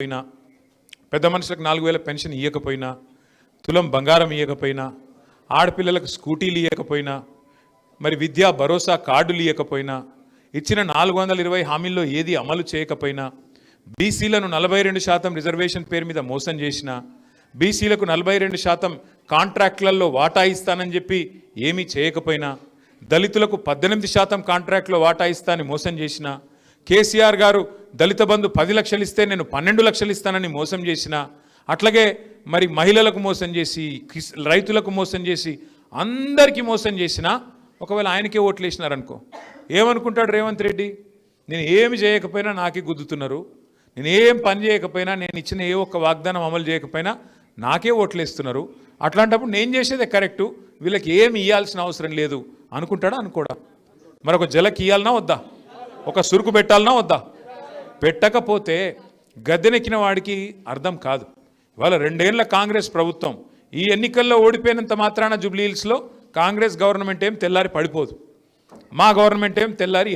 పోయినా, పెద్ద మనుషులకు 4000 పెన్షన్ ఇవ్వకపోయినా, తులం బంగారం ఇవ్వకపోయినా, ఆడపిల్లలకు స్కూటీలు ఇవ్వకపోయినా, మరి విద్యా భరోసా కార్డులు ఇవ్వకపోయినా, ఇచ్చిన 420 హామీల్లో ఏది అమలు చేయకపోయినా, బీసీలను 42% రిజర్వేషన్ పేరు మీద మోసం చేసిన, బీసీలకు 42% కాంట్రాక్టులలో వాటా ఇస్తానని చెప్పి ఏమీ చేయకపోయినా, దళితులకు 18% కాంట్రాక్టులో వాటా ఇస్తానని మోసం చేసిన, కేసీఆర్ గారు దళిత బంధు 10 లక్షలు ఇస్తే నేను 12 లక్షలు ఇస్తానని మోసం చేసిన, అట్లాగే మరి మహిళలకు మోసం చేసి, రైతులకు మోసం చేసి, అందరికీ మోసం చేసిన, ఒకవేళ ఆయనకే ఓట్లు వేసినారనుకో, ఏమనుకుంటాడు రేవంత్ రెడ్డి? నేను ఏమి చేయకపోయినా నాకే గుద్దుతున్నారు, నేను ఏం పని చేయకపోయినా, నేను ఇచ్చిన ఏ ఒక్క వాగ్దానం అమలు చేయకపోయినా నాకే ఓట్లు వేస్తున్నారు, అట్లాంటప్పుడు నేను చేసేదే కరెక్టు, వీళ్ళకి ఏమి ఇవ్వాల్సిన అవసరం లేదు అనుకుంటాడా అనుకోడా? మరొక జలకి ఇవ్వాలన్నా వద్దా? ఒక సురుకు పెట్టాలన్నా వద్దా? పెట్టకపోతే గద్దెనెక్కిన వాడికి అర్థం కాదు. ఇవాళ 2 ఏళ్ల కాంగ్రెస్ ప్రభుత్వం ఈ ఎన్నికల్లో ఓడిపోయినంత మాత్రాన జూబ్లీ హిల్స్లో కాంగ్రెస్ గవర్నమెంట్ ఏం తెల్లారి పడిపోదు, మా గవర్నమెంట్ ఏం తెల్లారి